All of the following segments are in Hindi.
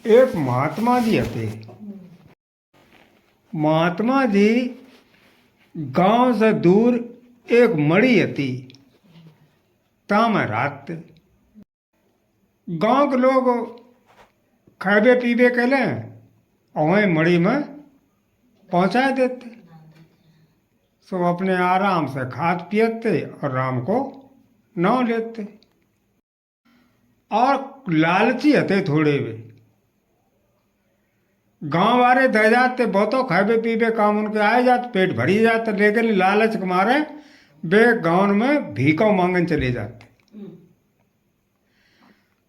एक महात्मा जी हते। महात्मा जी गांव से दूर एक मड़ी हती, ताम रात गांव के लोग खाबे पीबे के ले वहीं मड़ी में पहुंचा देते। सो अपने आराम से खात पियते और राम को नाव लेते। और लालची हते थोड़े वे, गांव वाले दे जाते बहुतों खाबे पीबे काम उनके आए जाते, पेट भरी जाते, लेकिन लालच के मारे वे गांव में भीखों मांगन चले जाते।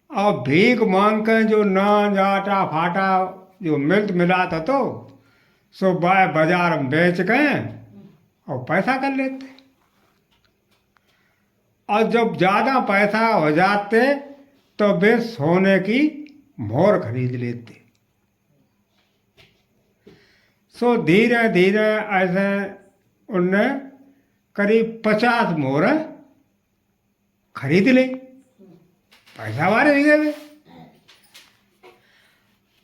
और भीख मांग के जो नान आटा फाटा जो मिलत मिलात तो सो बाजार में बेच के और पैसा कर लेते। और जब ज्यादा पैसा हो जाते तो वे सोने की मोहर खरीद लेते। सो धीरे धीरे ऐसे उनने करीब 50 मोहरें खरीद ली, पैसा वाले भी गए।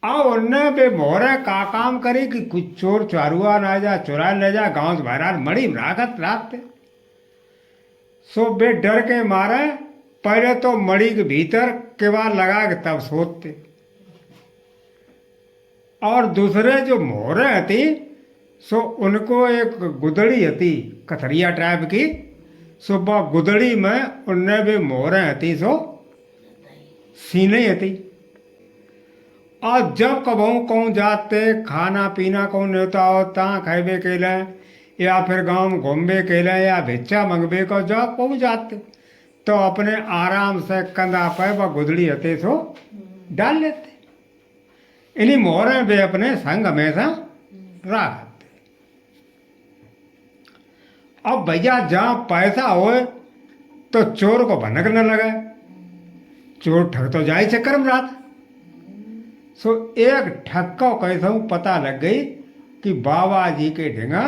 और उनने वे मोहरें का काम करी कि कुछ चोर चारुआ ना जा चुरा ले जा, गांव से बाहर मड़ी में राखत राखते। सो वे डर के मारे पहले तो मड़ी के भीतर केवाड़ लगा के तब सोते। और दूसरे जो मोहरें थी सो उनको एक गुदड़ी हती कथरिया टाइप की, सो वह गुदड़ी में उनने भी मोहरें हती सो सीने हती। और जब कबहू कहूँ जाते खाना पीना कहूँ नेता होता खाबे के लें या फिर गाँव में घूमबे के लें या भिक्षा मंगबे को जब कहूँ जाते तो अपने आराम से कंधा पे वह गुदड़ी हते सो डाल लेते। इन्हीं मोहरें वे अपने संग हमेशा रखते। अब भैया जहाँ पैसा हो तो चोर को भनक न लगे, चोर ठग तो जाए चक्कर में रात। सो एक ठग को कैसा पता लग गई कि बाबा जी के ढिंगा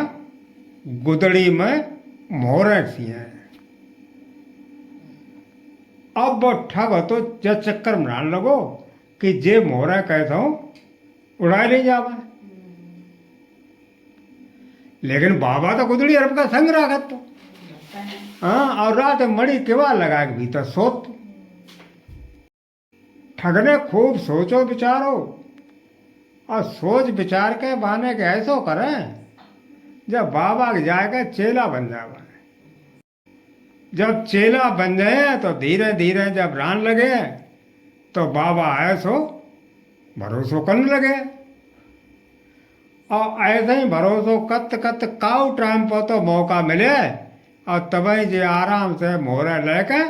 गुदड़ी में मोहरें सी हैं। अब वो ठग तो जब चक्कर में डाल लगो कि जे मोहरें कैसा उड़ा ले जावा। लेकिन बाबा तो गुदड़ी अरब का संग राखत तो हाँ, और रात मड़ी केवा लगा के भीतर सोत। ठगने खूब सोचो विचारो और सोच विचार के बहाने के ऐसो करें जब बाबा के जाएगा चेला बन जावा। जब चेला बन जाए तो धीरे धीरे जब रान लगे तो बाबा ऐसो भरोसो करने लगे। और ऐसे ही भरोसो कत कत काउ टाइम पर तो मौका मिले और तभी जे आराम से मोहरा लेके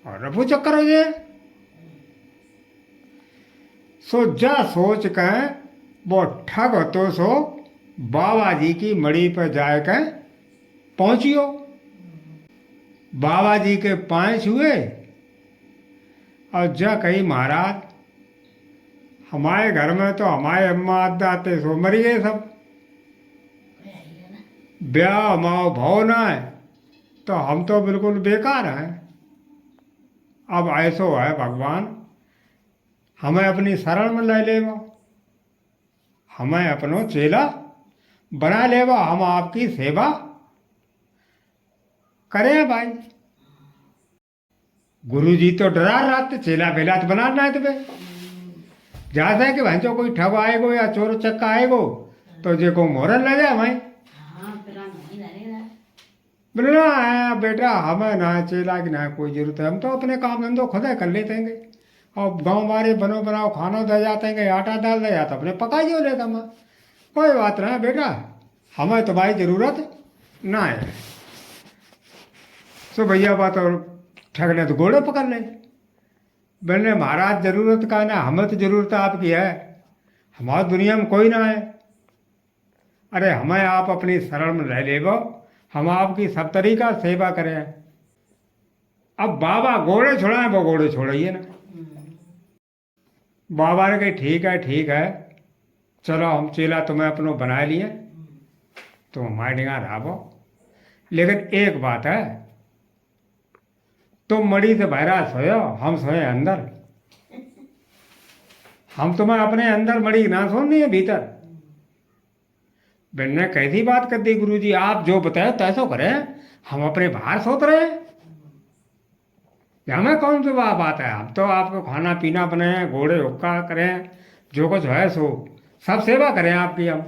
और रफू चक्कर हो जाए। सो जा सोच के वो ठग तो सो बाबा जी की मड़ी पर जाके पहुंचियो। बाबा जी के पांच हुए और जा कही महाराज हमारे घर में तो हमारे अम्मा दाते सो मर गए सब, ब्याह माओ भाव ना है तो हम तो बिल्कुल बेकार हैं। अब ऐसो है भगवान हमें अपनी शरण में ले लेवा, हमें अपनो चेला बना लेवा, हम आपकी सेवा करें भाई। गुरु जी तो डरा रहा चेला बेला तो बना रहे थे। जाता है कि भैंसो कोई ठग आएगो या चोर चक्का आएगो तो जे को मोहर ले जाए भाई। बोले ना बेटा हमें ना चेला की ना कोई जरूरत है, हम तो अपने काम धंधो खुद कर लेते हैं। और गांव वाले बनो बनाओ खाना दे जाते हैं, आटा डाल दे जाता अपने पकाई जो लेता मैं, कोई बात नहीं बेटा हमें तो भाई जरूरत ना है। सो भैया बात और ठगने तो घोड़े पकड़ ले। बोले महाराज जरूरत का ना, हमें तो जरूरत आपकी है, हमारी दुनिया में कोई ना है। अरे हमें आप अपनी शरण में रह ले वो, हम आपकी सब तरीका सेवा करें। अब बाबा घोड़े छोड़ाए वो घोड़े छोड़िए ना। बाबा ने कही ठीक है चलो हम चेला तुम्हें अपनो बना लिए, तुम हमारे डिगा रहो। लेकिन एक बात है तुम मड़ी से बहरा सोयो, हम सोए अंदर। हम तुम्हें अपने अंदर मड़ी ना सुननी है भीतर। मैंने कैसी बात कर दी गुरु जी, आप जो बताए तैसो करें, हम अपने बाहर सोच रहे हैं। हमें कौन सी बात है, हम तो आपको खाना पीना बनाए, घोड़े हुक्का करें, जो कुछ है सो सब सेवा करें आपकी हम।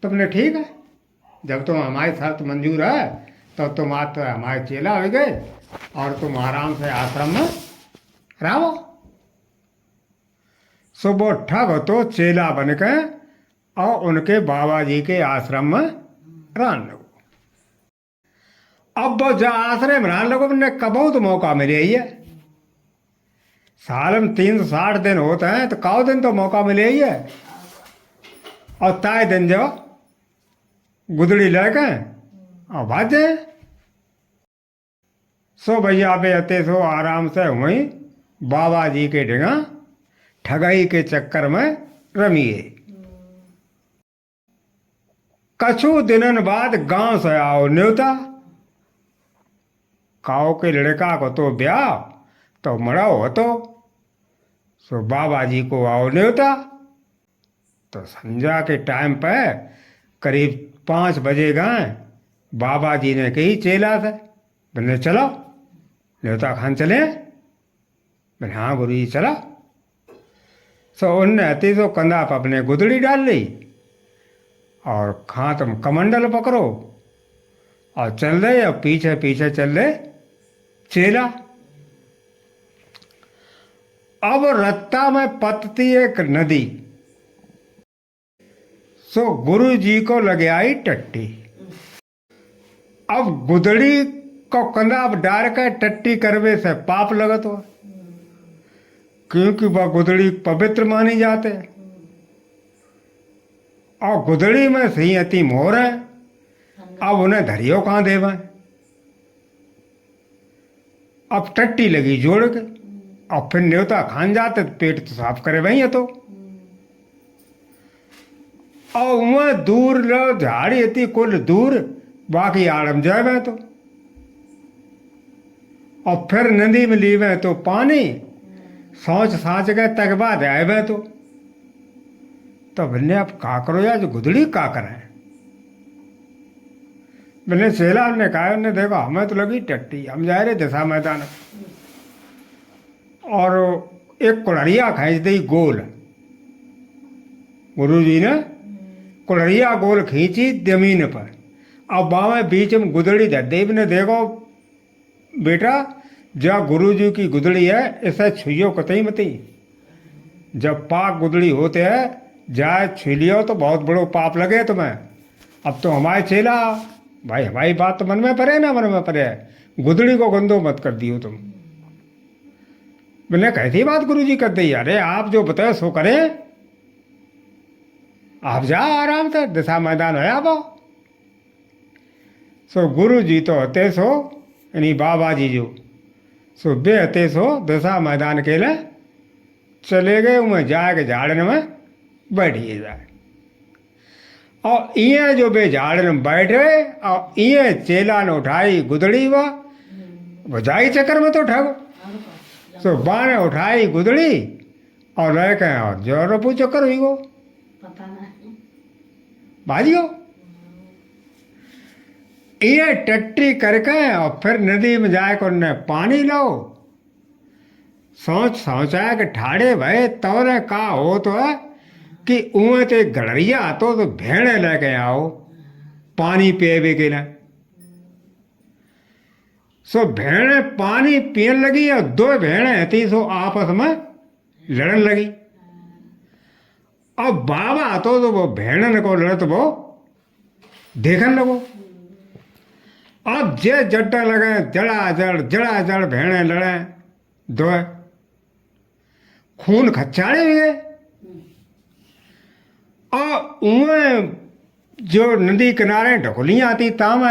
तुमने ठीक है, जब तुम हमारी शर्त मंजूर है तो तुम आज तो हमारे चेला हो गए और तुम आराम से आश्रम में रहो। सुबह ठग तो चेला बन के और उनके बाबा जी के आश्रम में रहने लगो। अब वो जो आश्रम में रहने लगो, मैंने कबो तो मौका मिले ही है। साल में 360 दिन होते हैं तो कौ दिन तो मौका मिले ही है। और ताए दिन जो गुदड़ी लेके और भाजे सो भैया पे अते सो आराम से वहीं बाबा जी के डिगा ठगाई के चक्कर में रमिए। कछु दिनन बाद गांव से आओ न्योता, काओ के लड़का को तो ब्याह तो मराओ हो तो सो बाबा जी को आओ न्योता। तो संध्या के टाइम पे करीब 5 बजे गए। बाबा जी ने कही चेला से, मैंने चलो न्योता खान चले। मैंने हाँ गुरु जी चला। सो उनने अति तो कंधा पर अपने गुदड़ी डाल ली और खां तुम कमंडल पकड़ो और चल रहे, और पीछे पीछे चल रहे चेला। अब रत्ता में पतती एक नदी, सो गुरु जी को लगे आई टट्टी। अब गुदड़ी को कंधा डाल कर टट्टी करवे से पाप लगत हो, क्योंकि वह गुदड़ी पवित्र मानी जाते। और गुदड़ी में सही अति मोर है, अब उन्हें धरियो कहाँ देवा। अब टट्टी लगी जोड़ के, और फिर न्योता खान जाते तो पेट तो साफ करे वही है तो। और वह दूर लो झाड़ी अति कुल दूर, बाकी आड़म जाए तो। और फिर नदी में लीवे तो पानी, सोच साँच के तक बाद आए तो बोले अब का करो यार, जो गुदड़ी का करें। मैंने चेला ने कहा, उन्हें देखो हमें तो लगी टट्टी, हम जा रहे दशा मैदान और एक कुड़रिया खींच दी गोल। गुरु जी ने कुड़रिया गोल खींची जमीन पर, अब बावे बीच में गुदड़ी धर दी। ने देखो बेटा, जब गुरु जी की गुदड़ी है इसे छुइयो कतई मती। जब पाक गुदड़ी होते है जाए छू लियो तो बहुत बड़ो पाप लगे तुम्हें। अब तो हमारे चेला भाई, हमारी बात तो मन में पड़े ना, मन में पड़े, गुदड़ी को गंदो मत कर दियो तुम। मैंने कैसी बात गुरु जी कर दी, अरे आप जो बताए सो करें, आप जाओ आराम से, दशा मैदान है आप। सो गुरु जी तो हते सो यानी बाबा जी जो सो बे हते सो दशा मैदान के लिए चले गए। उमें जाके झाड़न में बैठिए जाए, और इं जो बे झाड़न में बैठे और इं चेला ने उठाई गुदड़ी, वो जाई चक्कर में तो ठग। सो बाने उठाई गुदड़ी और लेके और जोर पू चक्कर हुई गो भाजियो। ये टट्टी करके और फिर नदी में जाकर उनने पानी लो। सोचा कि ठाड़े भय तौरे का हो तो है कि उमें तो गड़रिया तो भेड़े लेके आओ पानी पीवे के लिए। सो भेड़े पानी पीने लगी और 2 भेड़े थी सो आपस में लड़न लगी। अब बाबा तो वो भेड़न को लड़त वो देखने लगो। अब जे जट्टा लगे जड़ा जड़ भेड़े लड़े, 2 खून खच्चाड़े हुए। और उमें जो नदी किनारे ढकोलियाँ आती ताम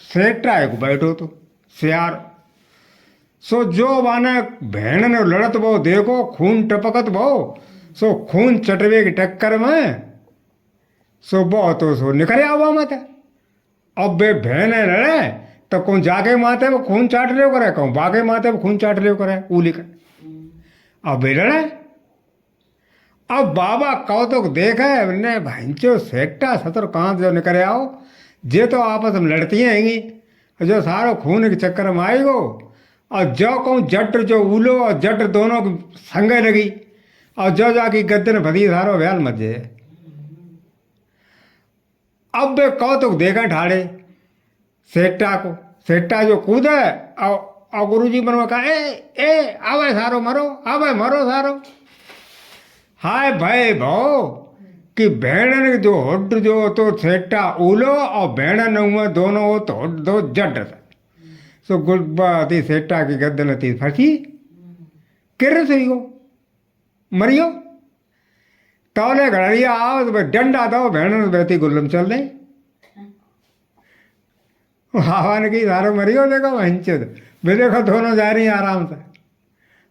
सेट्रा एक बैठो तो सियार। सो जो माने भेड़ ने लड़त वो देखो खून टपकत वो, सो खून चटवे की टक्कर में सो बहुत तो सो निकले हुआ मत। अब बे भेने लड़े तो कौन जाके माथे वो खून चाट रहे करे, कहूँ बागे माथे वो खून चाट रहे करे ऊ लिखा। अब बे लड़े अब बाबा कौतुक देखे ने भैंचो सेट्टा सतर कांत जो निकले आओ जे तो आपस में लड़ती हैंगी जो सारो खून के चक्कर में आएगो और जो कहूँ जट जो उलो और जट दोनों की संगे लगी और जो जाकी गद्दे ने भदी सारो व्याल मजे। अब वे कौतुक देखा ठाड़े सेट्टा को, सेट्टा जो कूदे और गुरु जी बनवा कहा ए आवे सारो मरो, आवे मरो सारो। हाय भाई भाओ कि भेड़न जो होड जो तो सेट्टा उलो और भेड़न हुआ दोनों हो तो होड दो जट सो गुब्बा थी सेट्टा की गद्दन थी फंसी किर सही हो मरियो तौले घड़िया आओ तो डंडा दो भेड़न बेती गुल्लम चल दे हवान की सारो मरियो देखो वंचित वे देखो दोनों जा रही आराम से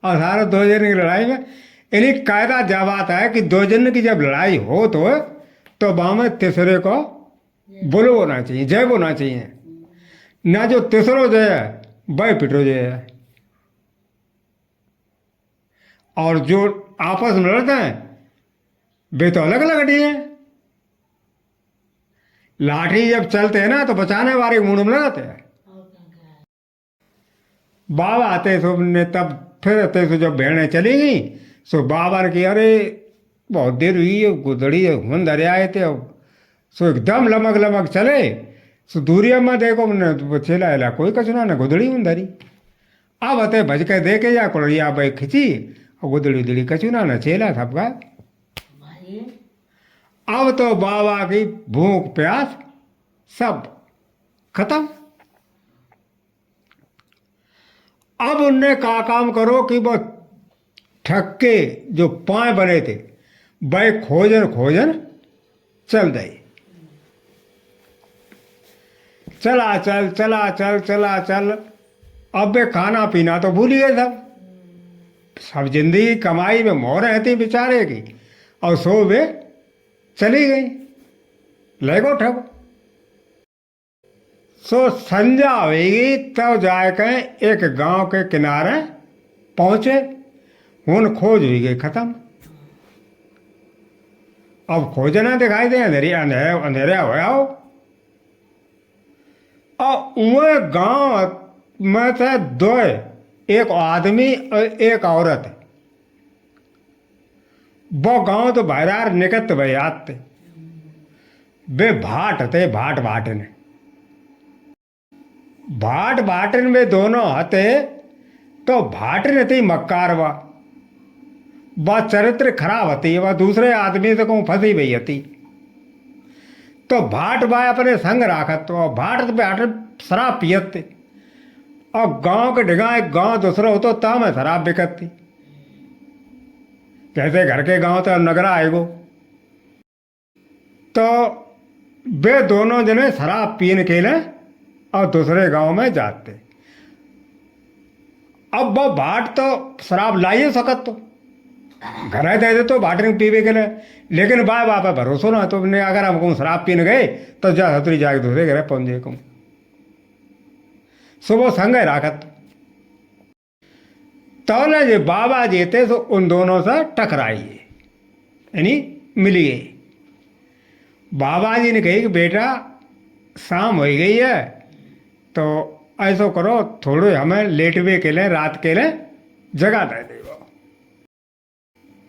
और सारे दो जन की लड़ाई में इन्हीं कायदा जवाब है कि दो जन की जब लड़ाई हो तो बाँ में तीसरे को बोलो होना चाहिए, जय बोलना चाहिए, ना जो तीसरो जय है वह पिटो जय है। और जो आपस में लड़ते हैं वे तो अलग अलग हटी हैं। लाठी जब चलते हैं ना तो बचाने वाले मुंड में लगाते हैं। बाबा आते सो ने तब फिर आते सो जब बहनें चली गई सो बाबा ने की अरे बहुत देर हुई गुदड़ी हुन धरे आए थे सो एकदम लमक लमक चले सो दूरिया में देखो मैंने चेला एला कोई कचना न गुदड़ी हुन धरी। अब अते भज के देखे जा कोड़िया भाई खिंची और गुदड़ी उदड़ी कचुना न चेला सबका। अब तो बाबा की भूख प्यास सब खत्म। अब उनने कहा काम करो कि वो ठक्के जो पाए बने थे वह खोजन खोजन चल दे। चला चल चला चल चला चल अब वे खाना पीना तो भूल गए सब जिंदगी कमाई में मोह रहती बेचारे की और सो वे चली गई लेगो ठग। सो संजा होगी तब जाके एक गांव के किनारे पहुंचे हुन खोज हुई गई खत्म। अब खोजना दिखाई दे अंधेरे अंधेरा हो आओ और वह गांव में थे दो एक आदमी और एक औरत। वो गांव तो बाहर निकट भाई आते वे भाट थे भाट भाटन भाट भाटन में दोनों हते तो भाटन थी मक्कारवा वह चरित्र खराब होती वह दूसरे आदमी से कहूँ फंसी गई थी तो भाट भाई अपने संग राखत तो भाट भाट शराब पियत थे और गांव के ढिगा एक गांव दूसरा हो तो ताम है शराब बिकत थी जैसे घर के गांव तो नगरा आएगो तो वे दोनों जने शराब पीने के लिए और दूसरे गांव में जाते। अब वो भाट तो शराब लाइए सकत तो घर दे दे तो भाटने पीवे के लिए लेकिन बाय बापा भरोसा ना तो ने अगर हमको शराब पीने गए तो जा सतरी जाके दूसरे घर पहुंच जाए कहूँ सुबह संग राखत तौले जो बाबा जी थे तो उन दोनों से टकराइए यानी मिली गई। बाबा जी ने कही कि बेटा शाम हो गई है तो ऐसा करो थोड़े हमें लेटवे के लिए रात के लिए जगह दे दे।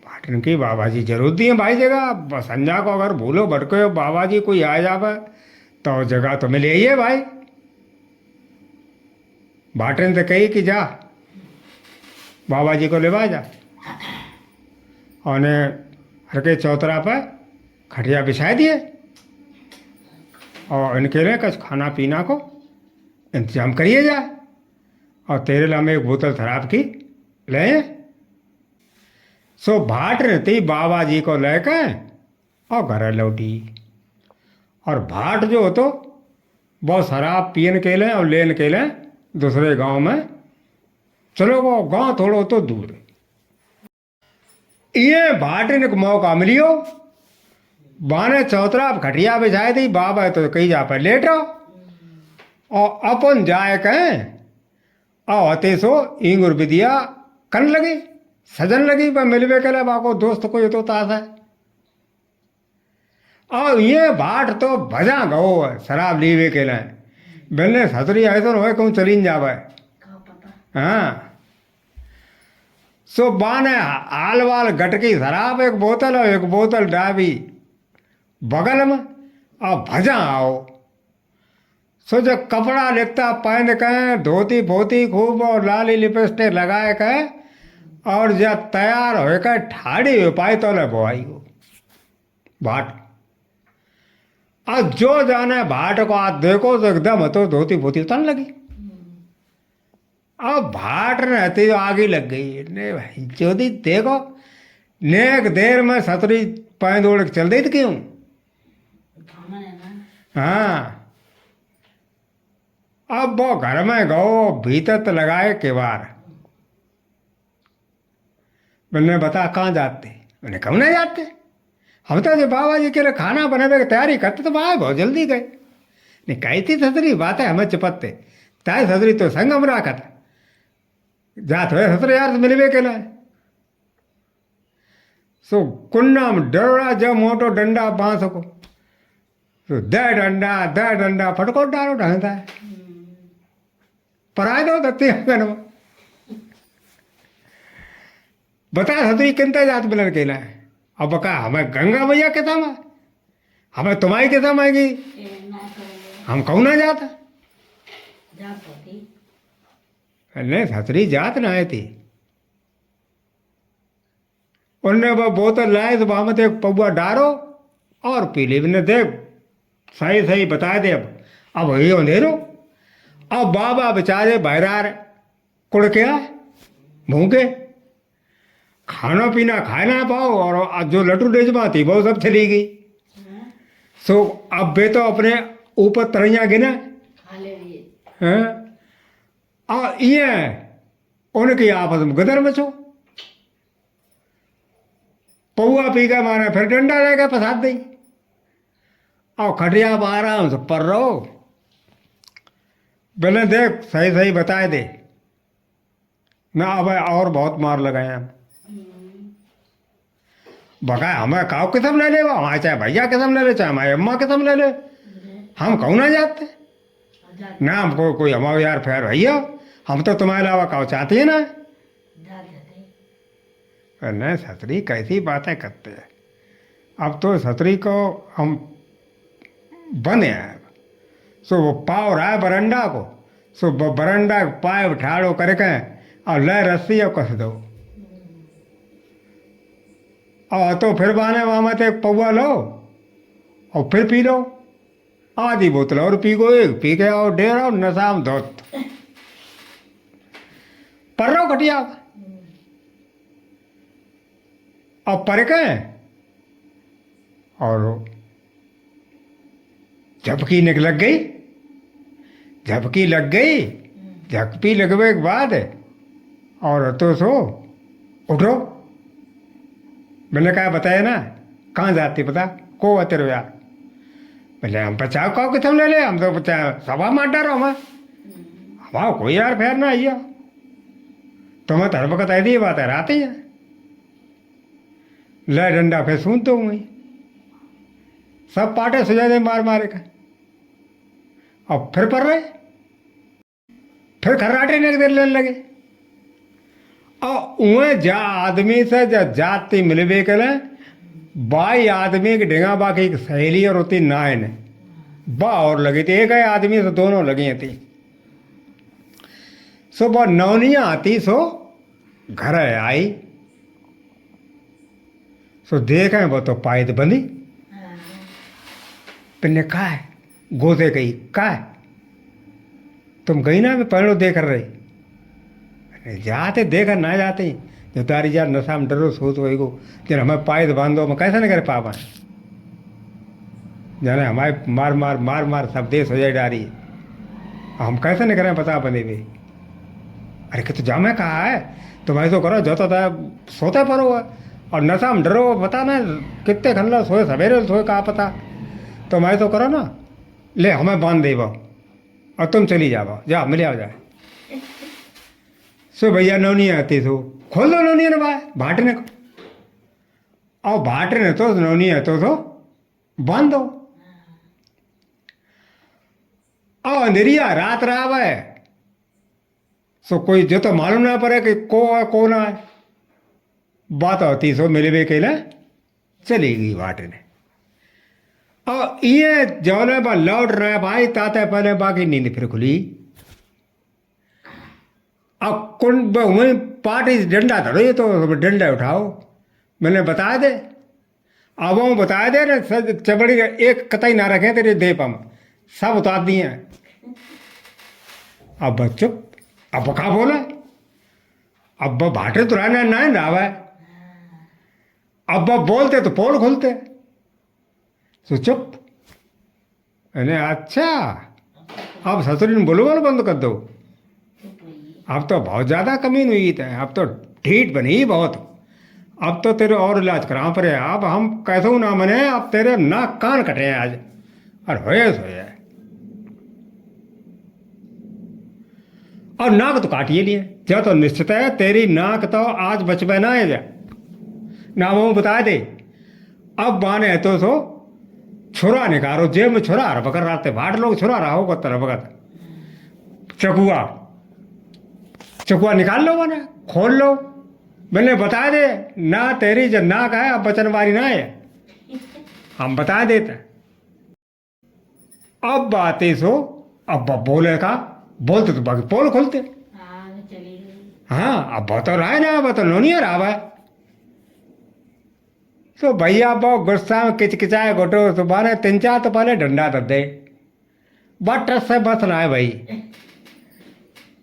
भाटन की बाबा जी जरूर दिए भाई जगह संजा को अगर भूलो भटको हो बाबा जी कोई आ जावे तो जगह तो मिले ही है भाई। भाटन से कही कि जा बाबा जी को लेवा जा और हर के चौतरा पर खटिया बिछा दिए और इनके लिए कुछ खाना पीना को इंतजाम करिए जा और तेरे लिए हमें एक बोतल शराब की ले। सो भाट रहती बाबा जी को लेकर और घर लौटी और भाट जो हो तो वो शराब पीने के लिए और लेने के लिए दूसरे गांव में चलो वो गांव थोड़ो तो दूर ये भाट ने मौका मिलियो बाने चौतरा खटिया बिछाई दी बाबा तो कहीं जा पर लेटो और अपन जाए कहें और अते सो इंगुर विदिया कन लगे सजन लगी पर मिलवे के लिए बाको दोस्त को ये तो तास है। और ये बाट तो भजा गो है शराब लीवे के लिए बेलने सतरी ऐसा हो कहूँ चली न जावे। हाँ सो बाने आल वाल गटकी शराब एक बोतल और एक बोतल डाबी बगल में और भजा आओ। सो जो कपड़ा लिखता पहन के धोती पोती खूब और लाली लिपस्टिक लगाए के और जब तैयार हो के ठाड़ी हो पाई तो ले बोआई हो बाट। और जो जाने बाट को आज देखो तो एकदम तो धोती पोती उतरने लगी। अब भाट रहती तो आगे लग गई ने भाई चौधरी देखो नेक देर में सतरी पैंद ओढ़ के चल दी थी क्यों। हाँ अब वो घर में गो भीतर तो लगाए केवार। मैंने बता कहाँ जाते। मैंने क्यों नहीं जाते हम तो जो बाबा जी के लिए खाना बनाने की तैयारी करते तो बाहर बहुत जल्दी गए। नहीं कही थी सतरी बात है हमें चपत्ते ताई सतरी तो संगम रखा था जात हुए सतरे यार मिलवे के लिए। सो कुन्ना में डरोड़ा जब मोटो डंडा बांस को तो दे डंडा फटको डालो ढंगता है पराए दो दत्ती आंगन में। बता सतरी किनते जात मिलन के लिए। अब बका हमें गंगा मैया के साम हमें तुम्हारी के साम आएगी हम कहूँ ना जाता। नहीं सतरी जात ना आई थी उनने वो बोतल लाए तो वहां में एक पौआ डारो और पी ली। ने देख सही सही बता दे अब वही अंधेरो। अब बाबा बेचारे बहरार कुड़ के आए भूखे खाना पीना खाए ना पाओ और जो लटू डेजमा थी वो सब चली गई। सो अब वे तो अपने ऊपर तरैया गिना हैं और ये उनकी आपस में गदर मचो पौआ पी के मारे फिर डंडा लेके फंसा दी और खटिया आराम से पर रहो। बोले देख सही सही बताए दे ना अब और बहुत मार लगाए हम बकाया हमें काव किस्म ले ले हमारे चाहे भैया किस्म ले ले चाहे हमारी अम्मा किस्म ले ले हम कहूँ ना जाते ना हमको कोई हमारे यार फेर भैया हम तो तुम्हारे अलावा काव चाहती है ना। नहीं सतरी कैसी बातें करते हैं। अब तो सतरी को हम बने हैं सो वो पाव रहा है बरंडा को सो बरंडा पाए ठाड़ो करके और ले रस्सी और कस दो और तो फिर बहाने वहाँ मत एक पौआ लो और फिर पी लो आधी बोतल और पी गो एक पी के आओ डेर आओ नशाम धोत पर लो खटिया और पर के और झपकी लग गई झपकी लग गई झपकी लगने के बाद और तो सो उठो। मैंने कहा बताया ना कहाँ जाती पता को तेरे यार। बोले हम बचाओ कहो कि तुम ले ले हम तो बचा सवा मार डारो हमें हमारा कोई यार फेर ना आइयो तुम्हें तो हर वक्त ऐसी बात है रात ही है ले डंडा फिर सुन तो वहीं सब पाटे सुझा दे मार मारे का और फिर पड़ रहे फिर खर्राटे ने देर लेने लगे और उन्हें जा आदमी से जब जाती मिलवे के लिए बाई आदमी की ढेंगा बाकी एक सहेली और होती नायन बा और लगी थी एक आदमी से दोनों लगी थी। सो बा नौनिया आती सो घर आई सो देखे वो तो पायत बंदी पिन्ने कहा है गोदे गई कहा है तुम गई ना मैं पहलो देख रही जाते देखा ना जाते जो तारी यार नशा में डरो सोच वही को जब हमें पायत बांधो मैं कैसे नहीं कर पावा जाने हमारे मार मार मार मार सब देश हो जाए डारी हम कैसे नहीं करें पता बने भी। अरे कि तो जामे कहा है तुम ऐसा करो जो तो सोते पर हो और नशा में डरो पता ना कितने खनला सोए सवेरे सोए कहा पता तुम ऐसा करो ना ले हमें बांध दे और तुम चली जाओ जा मिल आओ जाए। सो भैया नौनी आती सो खोल दो नौनिया ने भाटने को, और भाटने तो नौनिया तो बांध दो। और अंधेरिया रात रहा है, सो कोई जो तो मालूम ना पड़े कि को है को ना है। बात होती सो मिले वे कहला चली गई भाटने। और ये जौने बा लौट रहे भाई ताते पहले बाकी नींद फिर खुली। अब कुंड वहीं पार्टी डंडा धरो, ये तो डंडा उठाओ, मैंने बता दे। अब वो बता दे ना, चबड़ी एक कतई ना रखे तेरे दे पम सब उतार दिए। अब चुप, अब का बोला, अब भाटे तो रहना ना रहा। अब बोलते तो पोल खोलते, तो चुप। अरे अच्छा, अब ससुरी ने बोलो बंद कर दो। अब तो बहुत ज़्यादा कमी हुई थी, अब तो ढीठ बनी बहुत। अब तो तेरे और इलाज करा पड़े। अब हम कैसे ना मने, अब तेरे नाक कान कटे हैं आज, और होए सोए। और नाक तो काटिए लिए, जो तो निश्चित है तेरी नाक तो आज बचबे ना है ना, वो बता दे। अब बाने तो सो छुरा निकालो, जेब में छुरा पकड़ रहा थे, भाट लोग छुरा रहा होगा तरह वक्त। चकुआ निकाल लो, मैंने खोल लो, मैंने बता दे ना तेरी जो नाक है अब बचन वाली ना है, हम बता देते। अब बातें सो अब बोले का बोलते तो बाकी पोल खोलते। हाँ अब तो रहा है ना, अब तो नोनिया रहा है। तो भैया बहुत गुस्सा में किचकिचाए घोटो तो बाने 3-4 तो पहले डंडा दे दे, बट से बस ना है भाई।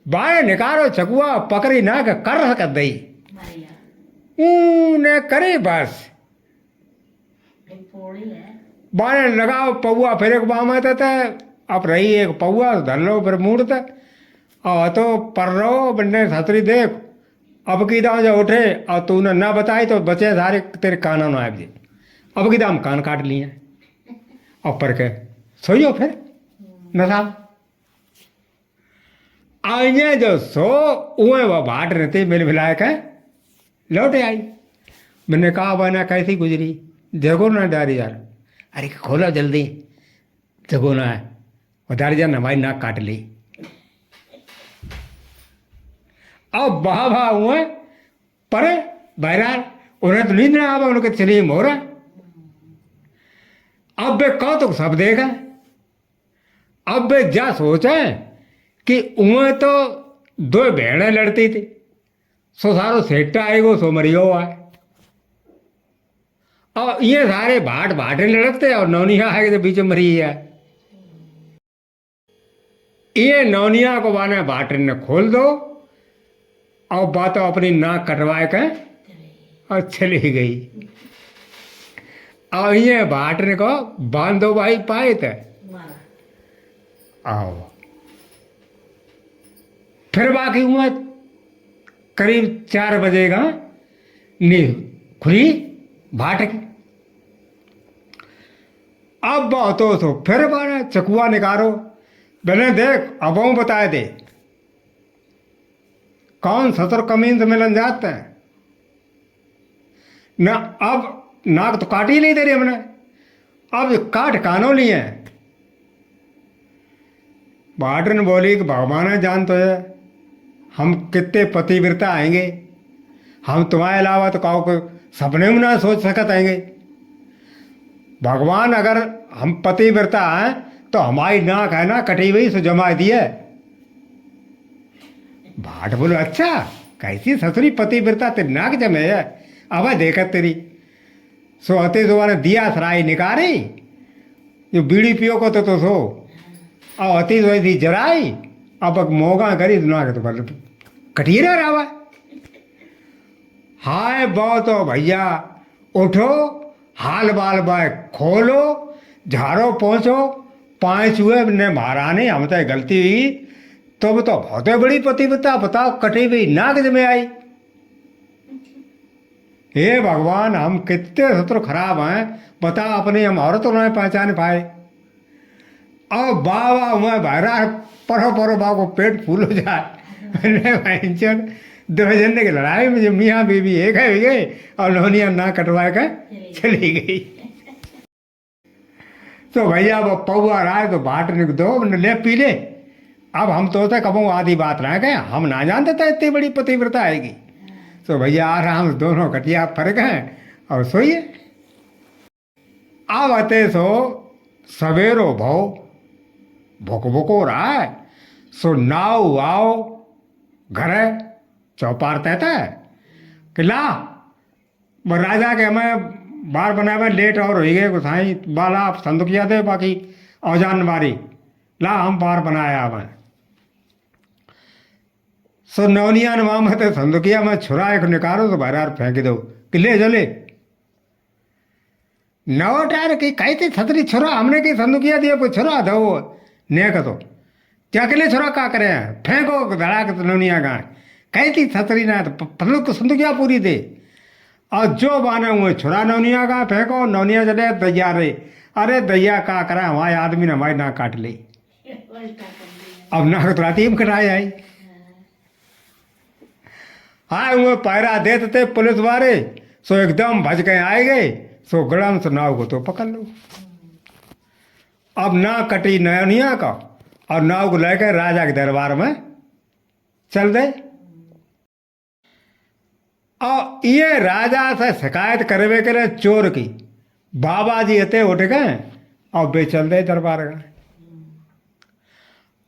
बाने निकालो चकुआ पकड़ी ना कर सक दई ने करे बस। बाने लगाओ पौआ, फिर एक बाम आता था, अब रही एक पौआ धर लो, फिर मूड़ता और तो पर रहो बंदे सतरी देख। अब की दाम जो उठे और तूने ना बताई तो बचे सारे तेरे काना ना आए। अब की दाम कान काट लिए और पर के सोइयो फिर नशा आइए जो सो उए वह भाट रहती मिल मिलाए के लौटे आई। मैंने कहा बना कैसी गुजरी, जगो ना डारी यार। अरे खोलो जल्दी, जगो ना है उधार जा, हमारी नाक काट ली। अब बाबा हुए परे बहरार, उन्हें तो नींद ना आवा, उनके चलिए मोरा। अब वे कहो तो सब देगा। अब वे जा सोचे कि उन्हें तो 2 भेड़ें लड़ती थी, सो सारो सेटा आएगो सो मरियो आए। और ये सारे भाट भाटे लड़कते और नौनिया आएगी तो बीच में मरी है। ये नौनिया को बाने भाटे ने खोल दो और बातों अपनी नाक कटवाए के और चली गई। और ये भाटने को बांधो भाई पाए थे। आओ फिर बाकी हुआ करीब 4 बजे का नींद खुली भाट की। अब बहुत तो फिर बाने चकुआ निकालो, मैंने देख अब वो बताए दे कौन सतर कमीन से मिलन जाते हैं ना। अब नाक तो काट ही नहीं दे रही हमने, अब काट कानों लिए हैं। भाट ने बोली कि भगवान जान तो है हम कितने पतिव्रता आएंगे, हम तुम्हारे अलावा तो काहो को सपने में ना सोच सकत आएंगे। भगवान अगर हम पतिव्रता हैं तो हमारी नाक है ना कटी हुई सो जमा दिए। भाट बोलो अच्छा कैसी ससुरी पतिव्रता तेरी नाक जमे है, अब देखत तेरी। सो अति सो ने दिया सराई निकारी, जो बीड़ी पियो को तो सो और अति सो थी जराई। अब मोगा करी नाक तो कटी ना रहा। हाय बहुत हो भैया, उठो हाल बाल बाय खोलो, झाड़ो पहुँचो, 5 हुए ने महारानी हम तो गलती हुई तो बहुत बड़ी पतिव्रता बताओ कटी हुई नाक में आई। हे भगवान हम कितने शत्रु खराब हैं बताओ, अपनी हम औरत तो नहीं पहचान पाए। और बाबा मैं बहरा परो परो बाबा को पेट फूल हो जाए। दो जने की लड़ाई में जो मियाँ बीवी एक है गए और नौनिया ना कटवा कर चली गई। तो भैया वो पौआ रहा है तो बाट निक दो ले पी ले। अब हम तो कबू आधी बात ना गए, हम ना जानते थे इतनी बड़ी पतिव्रता आएगी। तो भैया आराम से दोनों कटिया फर्क हैं और सोइए। अब आते सो सवेरो भाव भुक भुको रहा है, सो नाव आओ घर चौपार तहता है कि ला वो राजा के हमें बार बनावे लेट और हो गए गुसाई बाला आप संदुकिया दे बाकी औजान मारी ला हम बार बनाया हमें। सो नौनिया ने वहां मत संदुकिया में छुरा एक निकालो तो बाहर फेंक दो कि ले जले नौ टायर की कही थी छतरी छुरा हमने की संदुकिया दिया कोई छुरा दो ने तो क्या के लिए छुरा का करे फेंको धड़ाक नौनिया का कही थी छतरी ना तो पतलू को संदुकिया पूरी दे और जो बाने हुए छुरा नौनिया का फेंको नौनिया चले दैया रे अरे दैया का करा हमारे आदमी ने हमारी नाक काट ली। अब नाक तो राती में कटाई आई। हाँ वो पैरा देते थे पुलिस वाले सो एकदम भज के आए गए सो गड़म से नाव को तो पकड़ लो। अब ना कटी नौनिया का और नाव को लेकर राजा के दरबार में चल गए। और ये राजा से शिकायत करवे के लिए चोर की बाबा जी इतने उठ गए और बे चल गए दरबार का।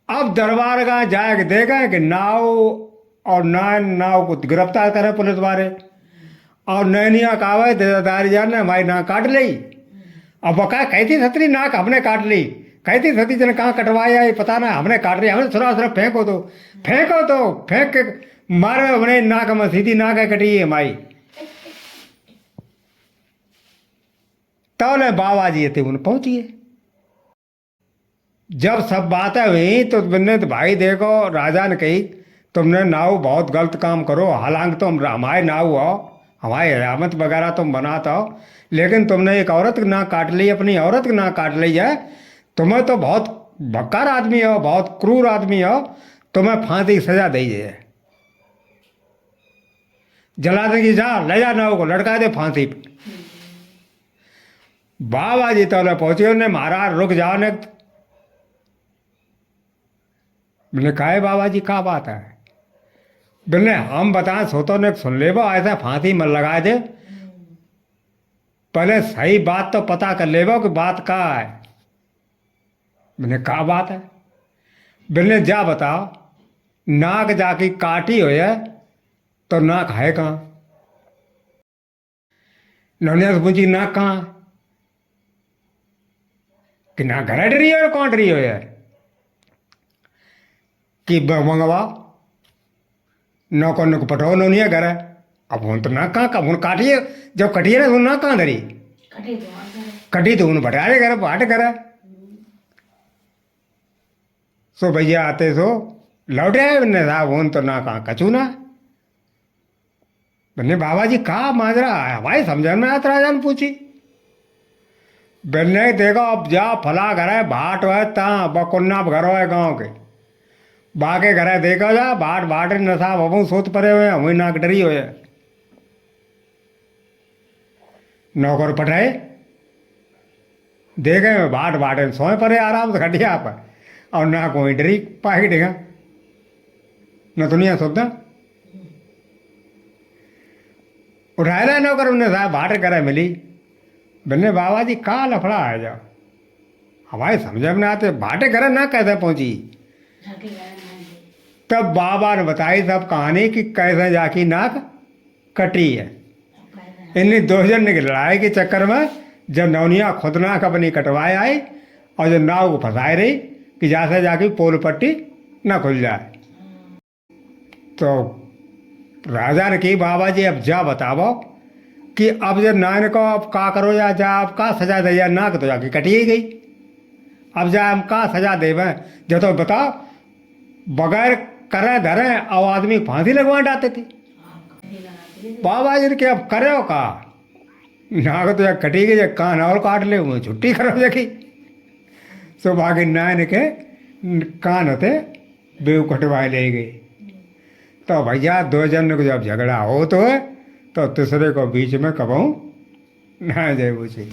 अब दरबार का जाके देखा कि नाव और नाव को गिरफ्तार करे पुलिस वाले और नैनिया कावे देदारी जान ने हमारी नाक काट ली। अब बका कहती छतरी नाक हमने काट ली कहती छतरी जन कहाँ कटवाया ये पता ना हमने काट लिया हमने थोड़ा थोड़ा फेंको तो फेंक के मारे हमने नाक में सीधी नाक कटी है माई। तौले बाबा जी थे उन पहुंचिए। जब सब बातें हुई तो मैंने तो भाई देखो राजा ने कही तुमने नाव बहुत गलत काम करो हालांकि तुम हमारे नाव हो हमारी हयामत वगैरह तुम बनाता हो लेकिन तुमने एक औरत की नाक काट ली अपनी औरत की नाक काट ली है। तुम्हें तो बहुत बक्कार आदमी हो बहुत क्रूर आदमी हो तुम्हें फांसी की सजा दी है जला देगी जा ले जा नाव को लटका दे फांसी पे। बाबा जी तो पहुंचे उन्हें महाराज रुक जाओ ने मैंने कहा बाबा जी क्या बात है बोले हम बताएं सोतो ने सुन ले वो ऐसा फांसी मत लगा दे पहले सही बात तो पता कर ले कि बात क्या है। मैंने कहा बात है बोले जा बताओ नाक जाके काटी हो है तो नाक है कहाँ। नौनिया से पूछी नाक कहाँ कि ना घर डरी हो कौन डरी हो है कि मंगवा नौको नुक पटाओ नौनिया घर है। अब उन तो ना कहाँ कब उन काटिए जब कटिए ना उन ना कहाँ धरी कटी तो उन बटारे घर बाट घर सो भैया आते सो लौट आए बन्ने साहब उन तो ना कहाँ कचू ना बन्ने बाबा जी कहा माजरा है भाई समझ में आता राजा ने पूछी। बन्ने देखो अब जा फला घर है भाट है ता बकुन्ना घर है गाँव के बाके घर देखा जा बाट बाट नशा बबू सोच पड़े हुए वही नाक डरी हुए नौकर पटाए देखे बाट बाट सोए पड़े आराम से खटिया पर और ना कोई डरी पाही देगा न दुनिया सोचता उठाए रहे नौकर उन्हें साहब बाट करे मिली बन्ने बाबा जी कहाँ लफड़ा है जाओ हमारे समझ में आते भाटे करे ना कैसे पहुंची। तब बाबा ने बताई सब कहानी कि कैसे जाकी नाक कटी है। इन्हीं दो जन की लड़ाई के चक्कर में जब नौनिया खुद नाक अपनी कटवाए आई और जब नाव को फंसाए रही कि जैसे जाके पोल पट्टी ना खुल जाए तो राजा ने की बाबा जी अब जा बताओ कि अब जब नान को अब का करो या जा अब का सजा दे या नाक तो जाके कटी गई अब जा हम का सजा देवे जो तो बताओ बगैर करे धरे और आदमी फांसी लगवा डालते थे। बाबा जी ने क्या अब करे हो का नाक तो या कटी गई जब कान और काट ले वो छुट्टी करो देखी सो बाकी नान के कान होते बेव कटवाए ले गई। तो भैया दो जन को जब झगड़ा हो तो है तो तीसरे को बीच में कबहू ना जाए चाहिए।